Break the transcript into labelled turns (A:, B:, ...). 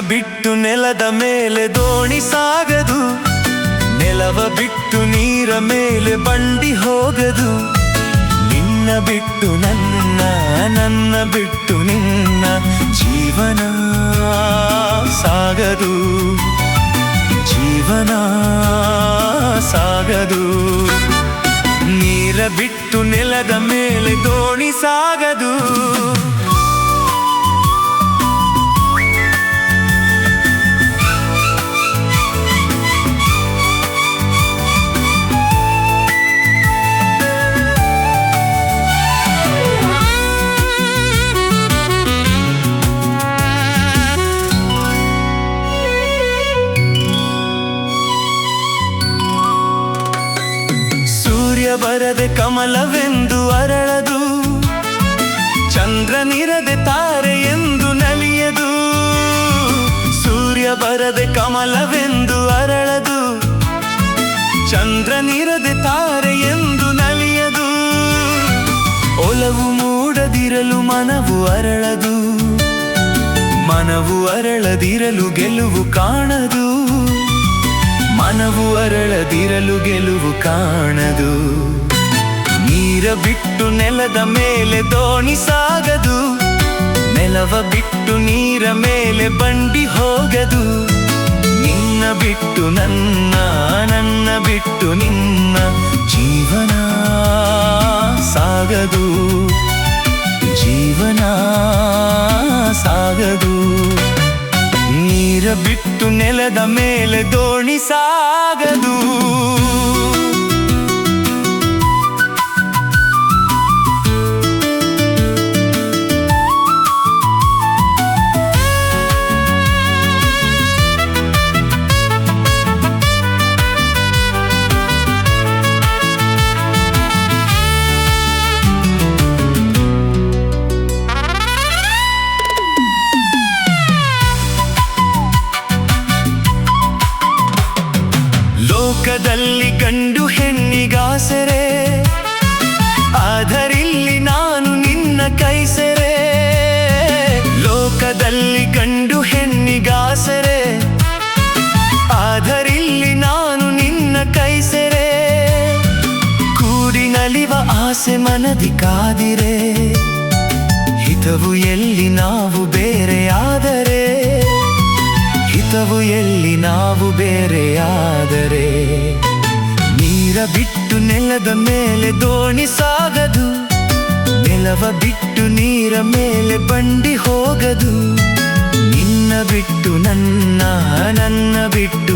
A: ಬಿಟ್ಟು ನೆಲದ ಮೇಲೆ ದೋಣಿ ಸಾಗದು, ನೆಲವ ಬಿಟ್ಟು ನೀರ ಮೇಲೆ ಬಂಡಿ ಹೋಗದು. ನಿನ್ನ ಬಿಟ್ಟು ನನ್ನ, ನನ್ನ ಬಿಟ್ಟು ನಿನ್ನ ಜೀವನ ಸಾಗದು, ಜೀವನ ಸಾಗದು. ನೀರ ಬಿಟ್ಟು ನೆಲದ ಮೇಲೆ ದೋಣಿ ಸಾಗದು. ಬರದೆ ಕಮಲವೆಂದು ಅರಳದು, ಚಂದ್ರನಿರದೆ ತಾರೆ ಎಂದು ನಲಿಯದು. ಸೂರ್ಯ ಬರದೆ ಕಮಲವೆಂದು ಅರಳದು, ಚಂದ್ರನಿರದೆ ತಾರೆ ಎಂದು ನಲಿಯದು. ಒಲವು ಮೂಡದಿರಲು ಮನವು ಅರಳದು, ಮನವು ಅರಳದಿರಲು ಗೆಲುವು ಕಾಣದು, ಮನವು ಅರಳದಿರಲು ಗೆಲುವು ಕಾಣದು. ನೀರ ಬಿಟ್ಟು ನೆಲದ ಮೇಲೆ ದೋಣಿ ಸಾಗದು, ನೆಲವ ಬಿಟ್ಟು ನೀರ ಮೇಲೆ ಬಂಡಿ ಹೋಗದು. ನಿನ್ನ ಬಿಟ್ಟು ನನ್ನ, ನನ್ನ ಬಿಟ್ಟು ನಿನ್ನ ಜೀವನ ಸಾಗದು, ಜೀವನ ಸಾಗದು. ನೀರ ಬಿಟ್ಟು ನೆಲದ ಮೇಲೆ ದೋಣಿ ಸಾಗದು. ಲೋಕದಲ್ಲಿ ಗಂಡು ಹೆಣ್ಣಿಗಾಸರೆ, ಆದರಿಲ್ಲಿ ನಾನು ನಿನ್ನ ಕೈ ಸೆರೆ. ಲೋಕದಲ್ಲಿ ಗಂಡು ಹೆಣ್ಣಿಗಾಸರೆ, ಆದರಿಲ್ಲಿ ನಾನು ನಿನ್ನ ಕೈ ಸೆರೆ. ಕೂಡಿ ನಲಿವ ಆಸೆ ಮನದಿ ಕಾದಿರೆ, ಹಿತವು ಎಲ್ಲಿ ನಾವು ಬೇರೆಯಾದರೆ, ಹಿತವು ಎಲ್ಲಿ ನಾವು ಬೇರೆಯಾದರೆ. ನೀರ ಬಿಟ್ಟು ನೆಲದ ಮೇಲೆ ದೋಣಿ ಸಾಗದು, ನೆಲವ ಬಿಟ್ಟು ನೀರ ಮೇಲೆ ಬಂಡಿ ಹೋಗದು. ನಿನ್ನ ಬಿಟ್ಟು ನನ್ನ, ನನ್ನ ಬಿಟ್ಟು